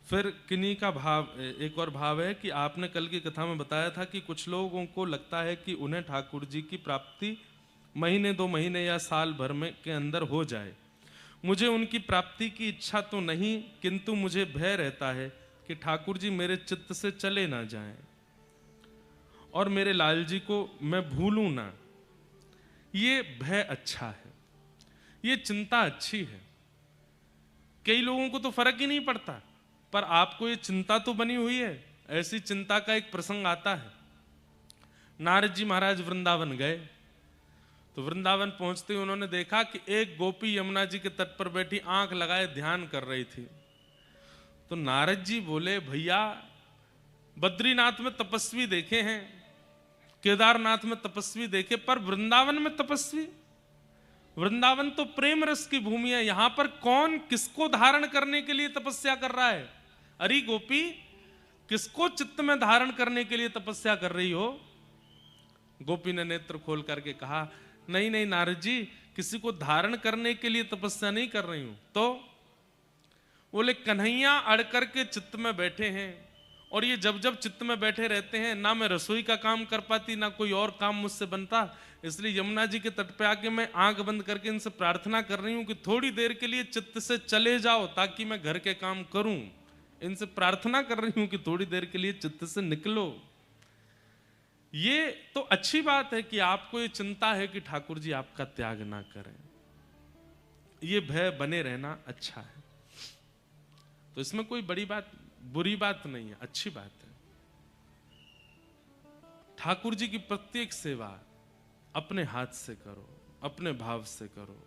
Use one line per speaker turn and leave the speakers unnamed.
फिर किन्हीं का भाव, एक और भाव है कि आपने कल की कथा में बताया था कि कुछ लोगों को लगता है कि उन्हें ठाकुर जी की प्राप्ति महीने 2 महीने या साल भर में के अंदर हो जाए। मुझे उनकी प्राप्ति की इच्छा तो नहीं, किंतु मुझे भय रहता है कि ठाकुर जी मेरे चित्त से चले ना जाएं और मेरे लाल जी को मैं भूलूं ना। ये भय अच्छा है, ये चिंता अच्छी है। कई लोगों को तो फर्क ही नहीं पड़ता, पर आपको ये चिंता तो बनी हुई है। ऐसी चिंता का एक प्रसंग आता है। नारद जी महाराज वृंदावन गए, तो वृंदावन पहुंचते ही उन्होंने देखा कि एक गोपी यमुना जी के तट पर बैठी आंख लगाए ध्यान कर रही थी। तो नारद जी बोले, भैया बद्रीनाथ में तपस्वी देखे हैं, केदारनाथ में तपस्वी देखे, पर वृंदावन में तपस्वी? वृंदावन तो प्रेम रस की भूमि है, यहां पर कौन किसको धारण करने के लिए तपस्या कर रहा है? अरे गोपी, किसको चित्त में धारण करने के लिए तपस्या कर रही हो? गोपी ने नेत्र खोल करके कहा, नहीं नहीं नारद जी, किसी को धारण करने के लिए तपस्या नहीं कर रही हूं। तो बोले, कन्हैया अड़ करके चित्त में बैठे हैं, और ये जब जब चित्त में बैठे रहते हैं, ना मैं रसोई का काम कर पाती, ना कोई और काम मुझसे बनता, इसलिए यमुना जी के तट पे आके मैं आंख बंद करके इनसे प्रार्थना कर रही हूं कि थोड़ी देर के लिए चित्त से चले जाओ ताकि मैं घर के काम करूं। इनसे प्रार्थना कर रही हूं कि थोड़ी देर के लिए चित्त से निकलो। ये तो अच्छी बात है कि आपको ये चिंता है कि ठाकुर जी आपका त्याग ना करें। ये भय बने रहना अच्छा है, तो इसमें कोई बड़ी बात, बुरी बात नहीं है, अच्छी बात है। ठाकुर जी की प्रत्येक सेवा अपने हाथ से करो, अपने भाव से करो।